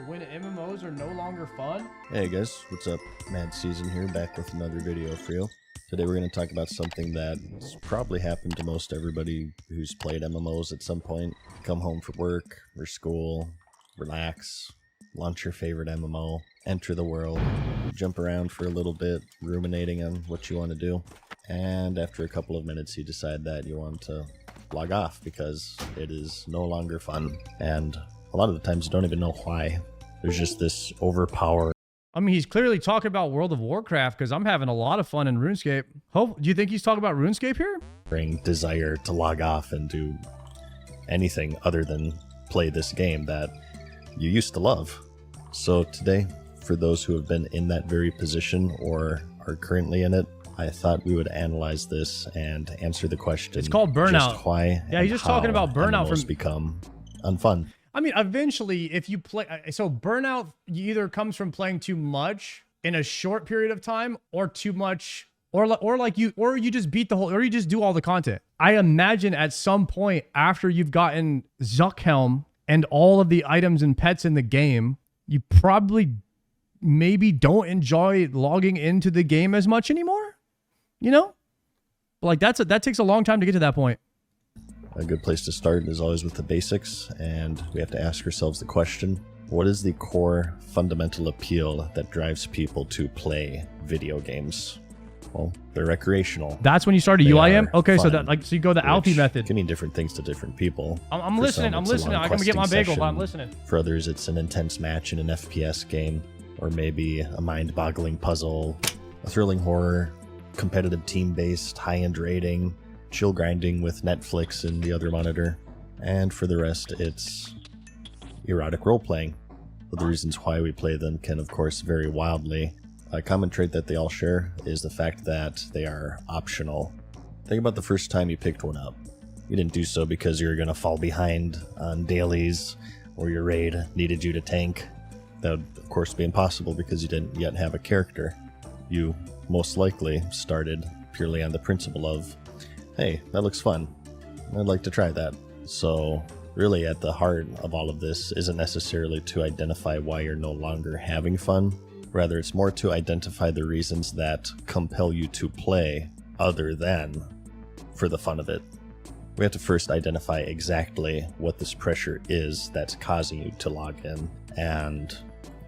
when MMOs are no longer fun? Hey guys, what's up? Mad Season here, back with another video for you. Today we're going to talk about something that's probably happened to most everybody who's played MMOs at some point. Come home from work or school, relax, launch your favorite MMO, enter the world, jump around for a little bit, ruminating on what you want to do, and after a couple of minutes you decide that you want to log off because it is no longer fun, and a lot of the times you don't even know why. There's just this overpower. I mean, he's clearly talking about World of Warcraft because I'm having a lot of fun in RuneScape. Do you think he's talking about RuneScape here? Desire to log off and do anything other than play this game that you used to love. So today, for those who have been in that very position or are currently in it, I thought we would analyze this and answer the question. It's called burnout. Just why? Yeah, he's just talking about burnout from become unfun. I mean, eventually, if you play, so burnout either comes from playing too much in a short period of time, or too much, or you just beat the whole, or you just do all the content. I imagine at some point after you've gotten Zuckhelm and all of the items and pets in the game, you probably maybe don't enjoy logging into the game as much anymore. You know, like that takes a long time to get to that point. A good place to start is always with the basics, and we have to ask ourselves the question, what is the core fundamental appeal that drives people to play video games? Well, they're recrecretional. That's when you started UIM? Okay, so you go the Alfie method. Can mean different things to different people. I'm listening. I'm listening. I'm gonna get my bagel, but I'm listening. For others, it's an intense match in an FPS game, or maybe a mind-boggling puzzle, a thrilling horror, competitive team-based, high-end rating, chill grinding with Netflix in the other monitor, and for the rest it's erotic role-playing. But the reasons why we play them can of course vary wildly. A common trait that they all share is the fact that they are optional. Think about the first time you picked one up. You didn't do so because you were going to fall behind on dailies or your raid needed you to tank. That would of course be impossible because you didn't yet have a character. You most likely started purely on the principle of, hey, that looks fun, I'd like to try that. So really at the heart of all of this isn't necessarily to identify why you're no longer having fun. Rather, it's more to identify the reasons that compel you to play other than for the fun of it. We have to first identify exactly what this pressure is that's causing you to log in. And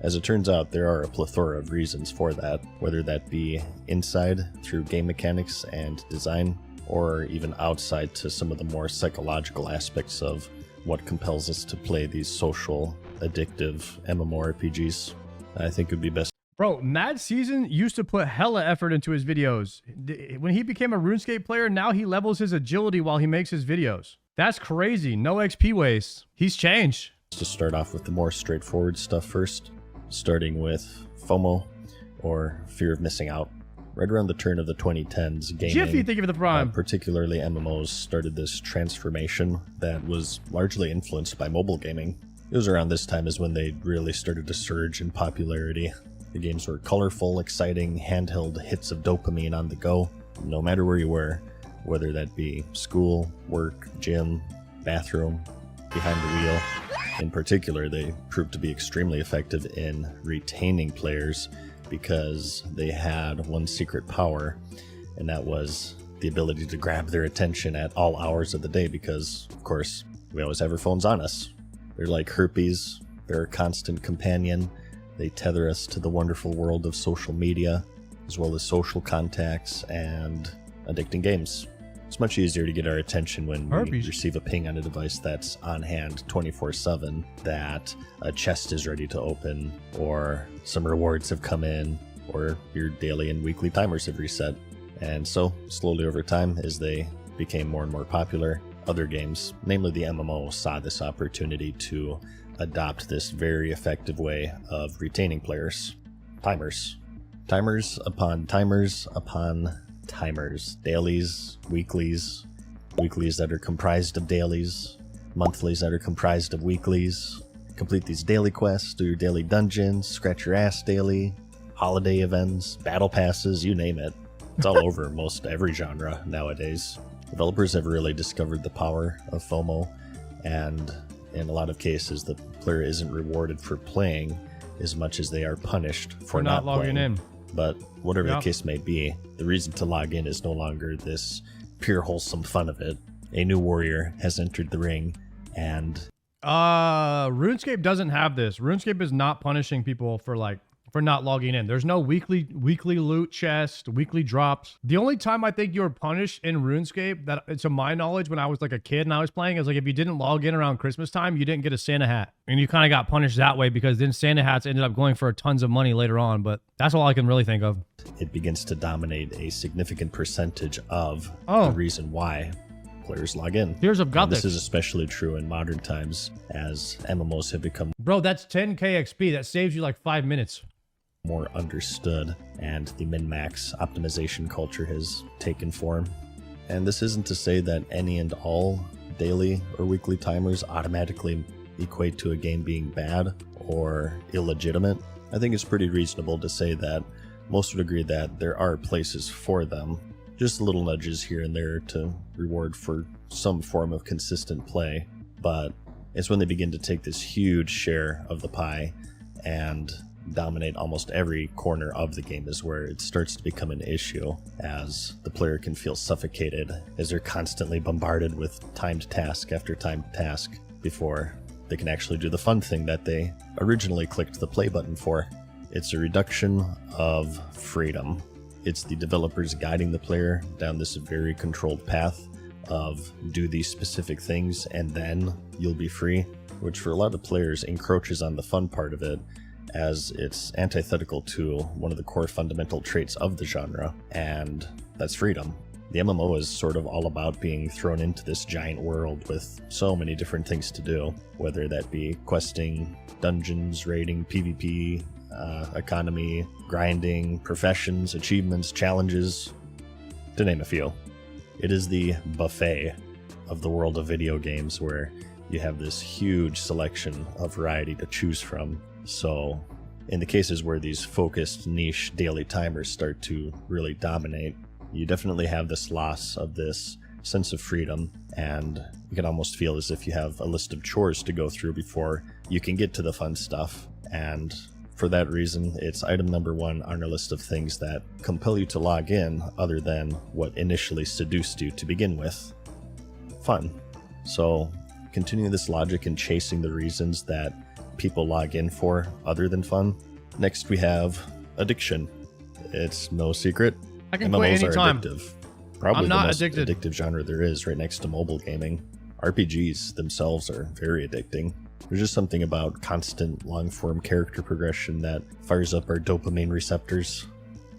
as it turns out, there are a plethora of reasons for that, whether that be inside through game mechanics and design, or even outside to some of the more psychological aspects of what compels us to play these social, addictive MMORPGs. I think it would be best. Bro, Mad Season used to put hella effort into his videos. When he became a RuneScape player, now he levels his agility while he makes his videos. That's crazy. No XP waste. He's changed. To start off with the more straightforward stuff first, starting with FOMO, or fear of missing out. Right around the turn of the 2010s, gaming, Jiffy, thank you for the prime. Particularly MMOs, started this transformation that was largely influenced by mobile gaming. It was around this time is when they really started to surge in popularity. The games were colorful, exciting, handheld hits of dopamine on the go, no matter where you were, whether that be school, work, gym, bathroom, behind the wheel. In particular, they proved to be extremely effective in retaining players because they had one secret power, and that was the ability to grab their attention at all hours of the day because, of course, we always have our phones on us. They're like herpes. They're a constant companion. They tether us to the wonderful world of social media, as well as social contacts and addicting games. It's much easier to get our attention when we receive a ping on a device that's on hand 24/7, that a chest is ready to open, or some rewards have come in, or your daily and weekly timers have reset. And so, slowly over time, as they became more and more popular, other games, namely the MMO, saw this opportunity to adopt this very effective way of retaining players. Timers. Timers upon timers upon timers. Dailies, weeklies that are comprised of dailies, monthlies that are comprised of weeklies. Complete these daily quests, do your daily dungeons, scratch your ass daily, holiday events, battle passes, you name it. It's all over most every genre nowadays. Developers have really discovered the power of FOMO, and in a lot of cases, the player isn't rewarded for playing as much as they are punished for not logging playing. in. But whatever the case may be, the reason to log in is no longer this pure wholesome fun of it. A new warrior has entered the ring, and RuneScape doesn't have this. RuneScape is not punishing people for not logging in. There's no weekly loot chest, weekly drops. The only time I think you were punished in RuneScape, that to my knowledge, when I was like a kid and I was playing, is like if you didn't log in around Christmas time, you didn't get a Santa hat, and you kind of got punished that way, because then Santa hats ended up going for tons of money later on. But that's all I can really think of. it begins to dominate a significant percentage of the reason why players log in. Here's I've got this is especially true in modern times, as MMOs have become Bro, that's 10k XP. That saves you like 5 minutes. more understood, and the min-max optimization culture has taken form. And this isn't to say that any and all daily or weekly timers automatically equate to a game being bad or illegitimate. I think it's pretty reasonable to say that most would agree that there are places for them, just little nudges here and there to reward for some form of consistent play. But it's when they begin to take this huge share of the pie and dominate almost every corner of the game is where it starts to become an issue, as the player can feel suffocated as they're constantly bombarded with timed task after timed task before they can actually do the fun thing that they originally clicked the play button for. It's a reduction of freedom. It's the developers guiding the player down this very controlled path of do these specific things and then you'll be free, which for a lot of players encroaches on the fun part of it, as it's antithetical to one of the core fundamental traits of the genre, and that's freedom. The MMO is sort of all about being thrown into this giant world with so many different things to do, whether that be questing, dungeons, raiding, PvP, economy, grinding, professions, achievements, challenges, to name a few. It is the buffet of the world of video games, where you have this huge selection of variety to choose from. So in the cases where these focused niche daily timers start to really dominate, you definitely have this loss of this sense of freedom, and you can almost feel as if you have a list of chores to go through before you can get to the fun stuff. And for that reason, it's item number one on our list of things that compel you to log in, other than what initially seduced you to begin with: fun. So continue this logic in chasing the reasons that people log in for other than fun. Next we have addiction. It's no secret, I can MMOs quit anytime. are addictive. Probably I'm the not most addicted. addictive genre there is, right next to mobile gaming. RPGs themselves are very addicting. There's just something about constant long-form character progression that fires up our dopamine receptors.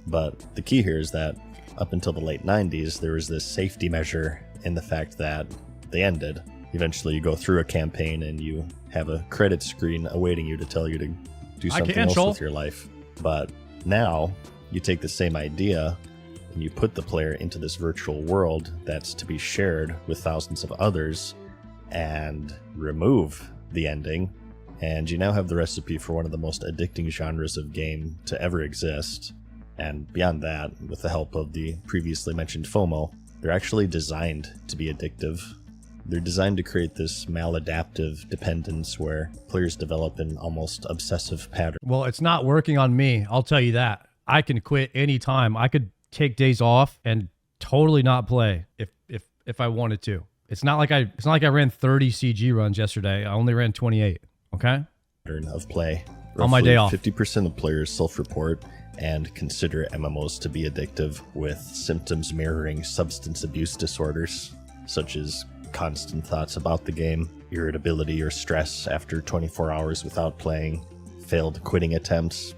But the key here is that up until the late 90s, there was this safety measure in the fact that they ended. Eventually you go through a campaign and you have a credit screen awaiting you to tell you to do something else with your life. But now you take the same idea and you put the player into this virtual world that's to be shared with thousands of others, and remove the ending, and you now have the recipe for one of the most addicting genres of game to ever exist. And beyond that, with the help of the previously mentioned FOMO, they're actually designed to be addictive. They're designed to create this maladaptive dependence where players develop an almost obsessive pattern. Well, it's not working on me, I'll tell you that. I can quit anytime. I could take days off and totally not play if I wanted to. It's not like I ran 30 CG runs yesterday. I only ran 28. Okay? Of play. On my day off. 50% of players self-report and consider MMOs to be addictive, with symptoms mirroring substance abuse disorders, such as constant thoughts about the game, irritability or stress after 24 hours without playing, failed quitting attempts.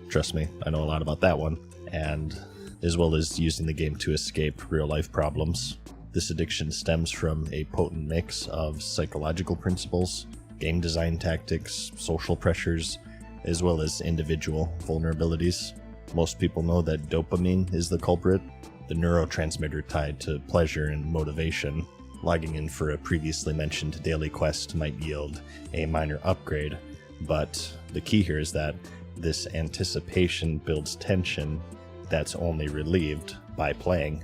Trust me, I know a lot about that one. And as well as using the game to escape real-life problems. This addiction stems from a potent mix of psychological principles, game design tactics, social pressures, as well as individual vulnerabilities. Most people know that dopamine is the culprit, the neurotransmitter tied to pleasure and motivation. Logging in for a previously mentioned daily quest might yield a minor upgrade, but the key here is that this anticipation builds tension that's only relieved by playing.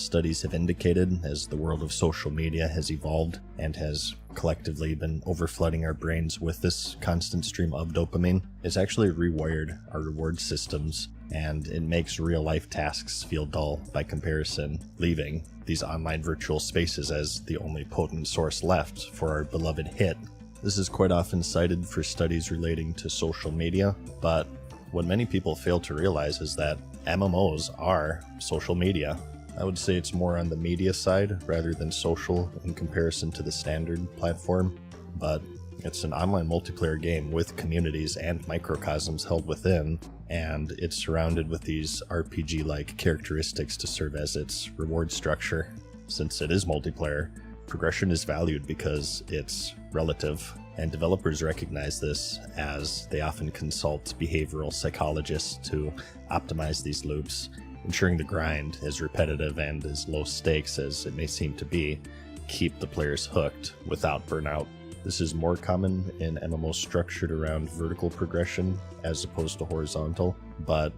Studies have indicated, as the world of social media has evolved and has collectively been overflooding our brains with this constant stream of dopamine, it's actually rewired our reward systems, and it makes real-life tasks feel dull by comparison, leaving these online virtual spaces as the only potent source left for our beloved hit. This is quite often cited for studies relating to social media, but what many people fail to realize is that MMOs are social media. I would say it's more on the media side rather than social in comparison to the standard platform, but it's an online multiplayer game with communities and microcosms held within, and it's surrounded with these RPG-like characteristics to serve as its reward structure. Since it is multiplayer, progression is valued because it's relative, and developers recognize this as they often consult behavioral psychologists to optimize these loops, ensuring the grind, as repetitive and as low stakes as it may seem to be, keep the players hooked without burnout. This is more common in MMOs structured around vertical progression as opposed to horizontal, but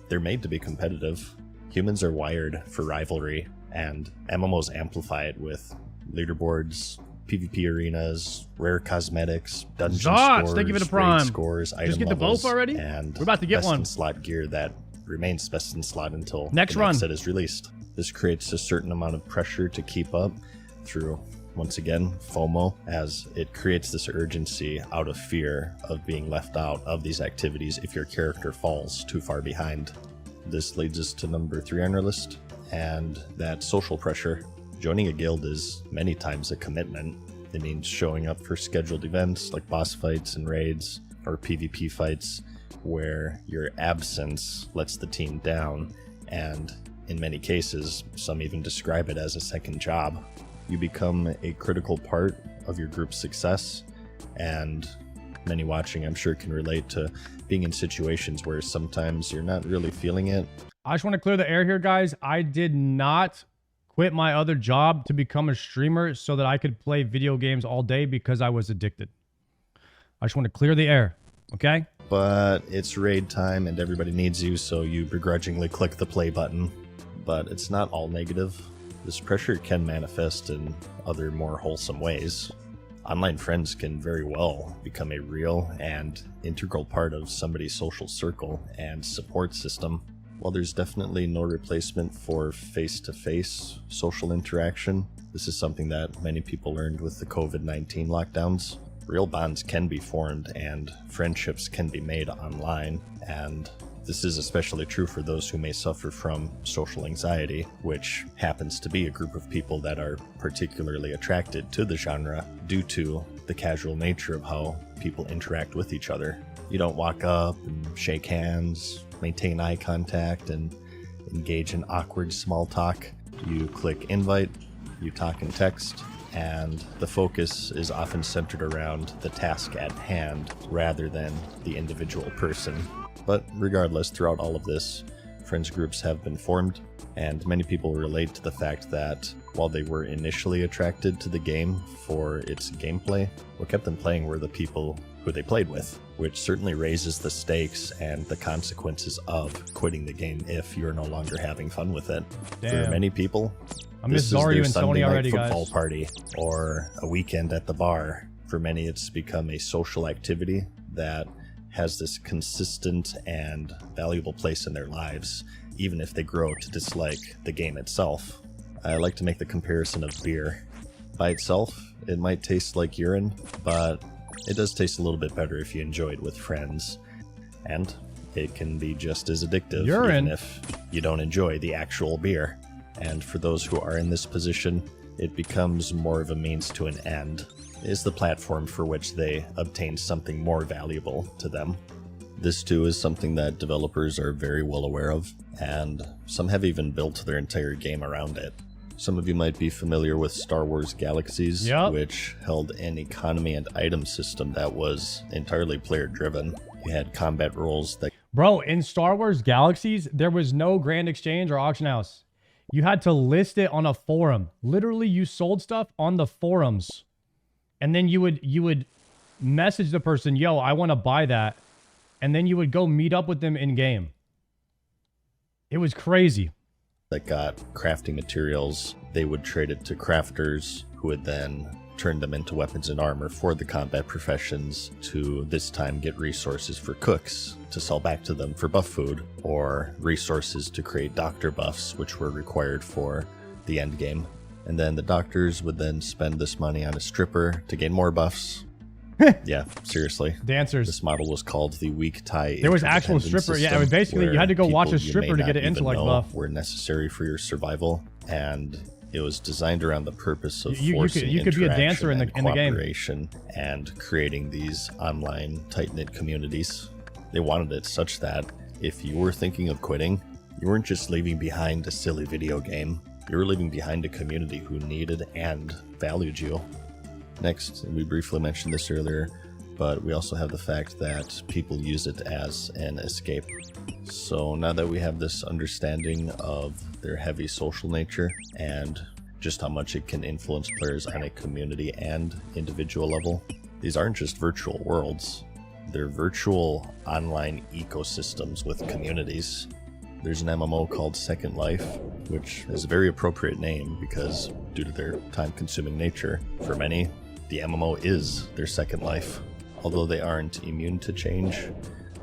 they're made to be competitive. Humans are wired for rivalry, and MMOs amplify it with leaderboards, PvP arenas, rare cosmetics, dungeon scores, thank you for the raid prime. scores, item Just get the levels, both already? and We're about to get best one. in slot gear that remains best in slot until Next the run. next set is released. This creates a certain amount of pressure to keep up through, once again, FOMO, as it creates this urgency out of fear of being left out of these activities if your character falls too far behind. This leads us to number 3 on our list, and that social pressure. Joining a guild is many times a commitment. It means showing up for scheduled events like boss fights and raids, or PvP fights, where your absence lets the team down, and in many cases, some even describe it as a second job. You become a critical part of your group's success, and many watching, I'm sure, can relate to being in situations where sometimes you're not really feeling it. I just want to clear the air here, guys. I did not quit my other job to become a streamer so that I could play video games all day because I was addicted. I just want to clear the air, okay? But it's raid time and everybody needs you, so you begrudgingly click the play button. But it's not all negative. This pressure can manifest in other more wholesome ways. Online friends can very well become a real and integral part of somebody's social circle and support system. While there's definitely no replacement for face-to-face social interaction, this is something that many people learned with the COVID-19 lockdowns. Real bonds can be formed and friendships can be made online, and this is especially true for those who may suffer from social anxiety, which happens to be a group of people that are particularly attracted to the genre due to the casual nature of how people interact with each other. You don't walk up and shake hands, maintain eye contact, and engage in awkward small talk. You click invite, you talk in text, and the focus is often centered around the task at hand rather than the individual person. But regardless, throughout all of this, friends groups have been formed, and many people relate to the fact that while they were initially attracted to the game for its gameplay, what kept them playing were the people who they played with, which certainly raises the stakes and the consequences of quitting the game if you're no longer having fun with it. Damn. For many people, I miss this is Zaryu their and Sunday Sony night already, football guys. party or a weekend at the bar. For many, it's become a social activity that has this consistent and valuable place in their lives, even if they grow to dislike the game itself. I like to make the comparison of beer. By itself, it might taste like urine, but it does taste a little bit better if you enjoy it with friends. And it can be just as addictive, Urine? even if you don't enjoy the actual beer. And for those who are in this position, it becomes more of a means to an end. It is the platform for which they obtain something more valuable to them. This too is something that developers are very well aware of, and some have even built their entire game around it. Some of you might be familiar with Star Wars Galaxies, Yep. which held an economy and item system that was entirely player-driven. You had combat roles that... Bro, in Star Wars Galaxies, there was no Grand Exchange or auction house. You had to list it on a forum. Literally, you sold stuff on the forums. And then you would message the person, yo, I want to buy that. And then you would go meet up with them in game. It was crazy. that got crafting materials. They would trade it to crafters, who would then turn them into weapons and armor for the combat professions, to this time get resources for cooks to sell back to them for buff food, or resources to create doctor buffs, which were required for the end game. And then the doctors would then spend this money on a stripper to gain more buffs. Yeah, seriously. Dancers. This model was called the weak tie. There was actual stripper. Yeah, it was basically you had to go watch a stripper to get an intellect buff. Were necessary for your survival, and it was designed around the purpose of you could be a dancer in the game and creating these online tight-knit communities. They wanted it such that if you were thinking of quitting, you weren't just leaving behind a silly video game. You were leaving behind a community who needed and valued you. Next, we briefly mentioned this earlier, but we also have the fact that people use it as an escape. So now that we have this understanding of their heavy social nature and just how much it can influence players on a community and individual level, these aren't just virtual worlds. They're virtual online ecosystems with communities. There's an MMO called Second Life, which is a very appropriate name because due to their time-consuming nature, for many, the MMO is their second life. Although they aren't immune to change,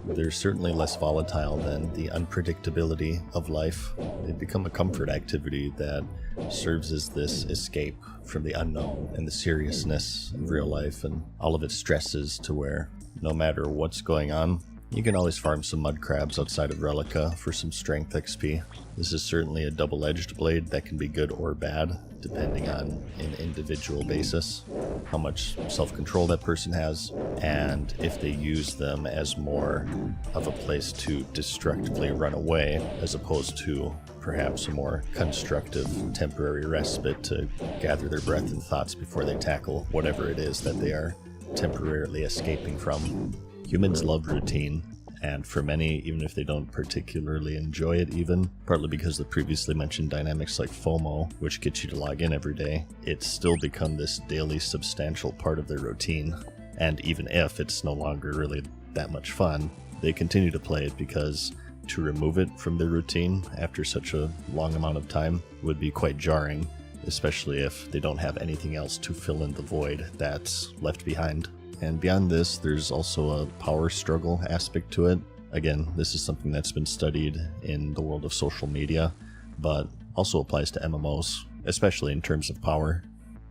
they're certainly less volatile than the unpredictability of life. They've become a comfort activity that serves as this escape from the unknown and the seriousness of real life and all of its stresses, to where no matter what's going on, you can always farm some mud crabs outside of Relica for some strength XP. This is certainly a double-edged blade that can be good or bad, depending on an individual basis, how much self-control that person has, and if they use them as more of a place to destructively run away, as opposed to perhaps a more constructive temporary respite to gather their breath and thoughts before they tackle whatever it is that they are temporarily escaping from. Humans love routine, and for many, even if they don't particularly enjoy it even, partly because the previously mentioned dynamics like FOMO, which get you to log in every day, it's still become this daily substantial part of their routine. And even if it's no longer really that much fun, they continue to play it because to remove it from their routine after such a long amount of time would be quite jarring, especially if they don't have anything else to fill in the void that's left behind. And beyond this, there's also a power struggle aspect to it. Again, this is something that's been studied in the world of social media, but also applies to MMOs, especially in terms of power,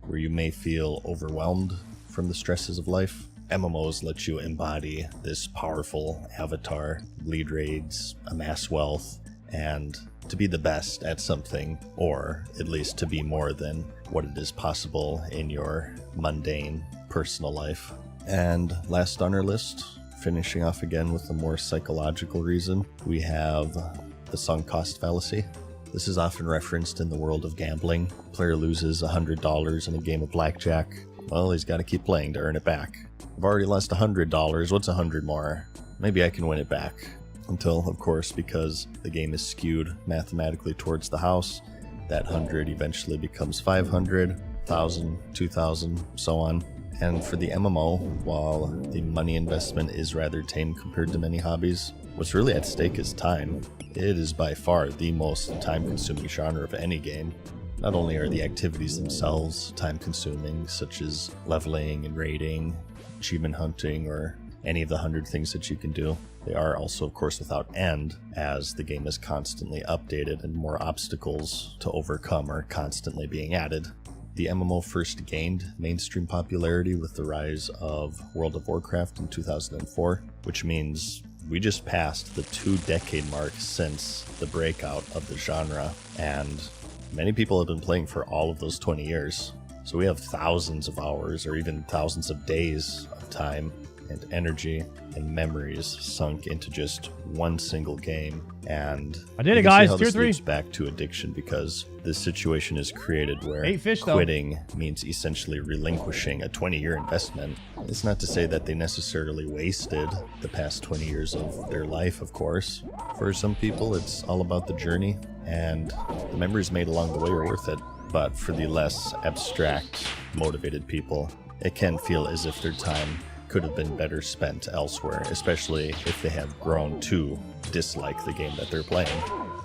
where you may feel overwhelmed from the stresses of life. MMOs let you embody this powerful avatar, lead raids, amass wealth, and to be the best at something, or at least to be more than what it is possible in your mundane personal life. And last on our list, finishing off again with a more psychological reason, we have the sunk cost fallacy. This is often referenced in the world of gambling. A player loses $100 in a game of blackjack. Well, he's got to keep playing to earn it back. I've already lost $100, what's 100 more? Maybe I can win it back. Until, of course, because the game is skewed mathematically towards the house, that 100 eventually becomes 500, 1,000, 2,000, so on. And for the MMO, while the money investment is rather tame compared to many hobbies, what's really at stake is time. It is by far the most time-consuming genre of any game. Not only are the activities themselves time-consuming, such as leveling and raiding, achievement hunting, or any of the 100 things that you can do, they are also, of course, without end, as the game is constantly updated and more obstacles to overcome are constantly being added. The MMO first gained mainstream popularity with the rise of World of Warcraft in 2004, which means we just passed the 2-decade mark since the breakout of the genre, and many people have been playing for all of those 20 years. So we have thousands of hours or even thousands of days of time and energy and memories sunk into just one single game. And I did it, guys. Tier 3. Loops back to addiction, because this situation is created where 8 fish, quitting means essentially relinquishing a 20-year investment. It's not to say that they necessarily wasted the past 20 years of their life, of course. For some people, it's all about the journey, and the memories made along the way are worth it. But for the less abstract, motivated people, it can feel as if their time could have been better spent elsewhere, especially if they have grown to dislike the game that they're playing.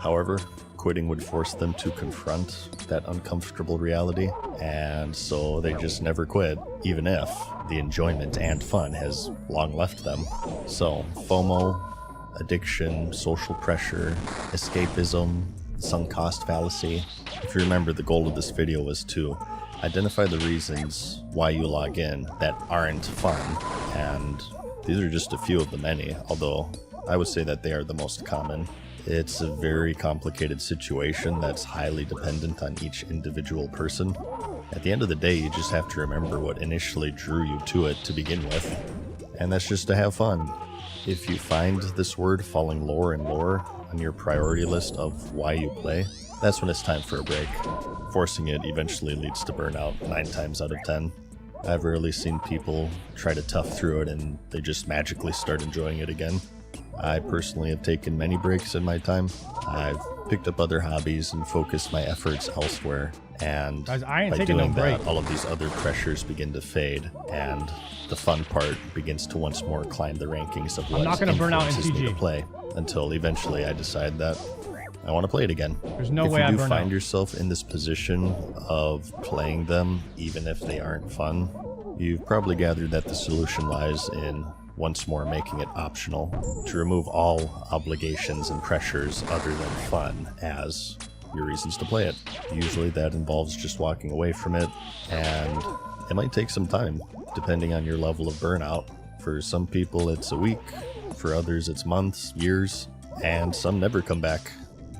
However, quitting would force them to confront that uncomfortable reality, and so they just never quit, even if the enjoyment and fun has long left them. So, FOMO, addiction, social pressure, escapism, sunk cost fallacy. If you remember, the goal of this video was to identify the reasons why you log in that aren't fun, and these are just a few of the many, although I would say that they are the most common. It's a very complicated situation that's highly dependent on each individual person. At the end of the day, you just have to remember what initially drew you to it to begin with, and that's just to have fun. If you find this word falling lower and lower on your priority list of why you play, that's when it's time for a break. Forcing it eventually leads to burnout 9 times out of 10. I've rarely seen people try to tough through it and they just magically start enjoying it again. I personally have taken many breaks in my time. I've picked up other hobbies and focused my efforts elsewhere. And guys, I ain't by taking no doing that, break. all of these other pressures begin to fade, and the fun part begins to once more climb the rankings of what not gonna burn out in influences me to CG. play, until eventually I decide that I want to play it again. There's no way I If you burn do find out. yourself in this position of playing them, even if they aren't fun, you've probably gathered that the solution lies in once more making it optional, to remove all obligations and pressures other than fun as your reasons to play it. Usually that involves just walking away from it, and it might take some time, depending on your level of burnout. For some people it's a week, for others it's months, years, and some never come back.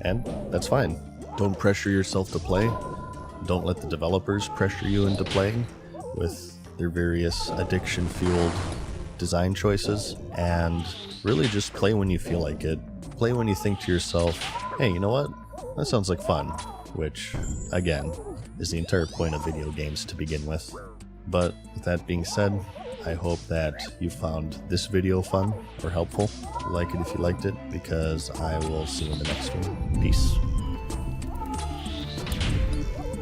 And that's fine. Don't pressure yourself to play. Don't let the developers pressure you into playing with their various addiction-fueled design choices, and really just play when you feel like it. Play when you think to yourself, hey, you know what? That sounds like fun, which, again, is the entire point of video games to begin with. But with that being said, I hope that you found this video fun or helpful. Like it if you liked it, because I will see you in the next one. Peace.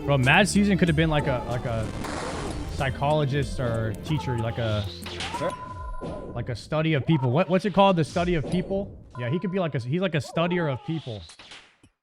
Bro, Mad Season could have been like a psychologist or teacher, like a study of people. What's it called? The study of people? Yeah, he could be like he's like a studier of people.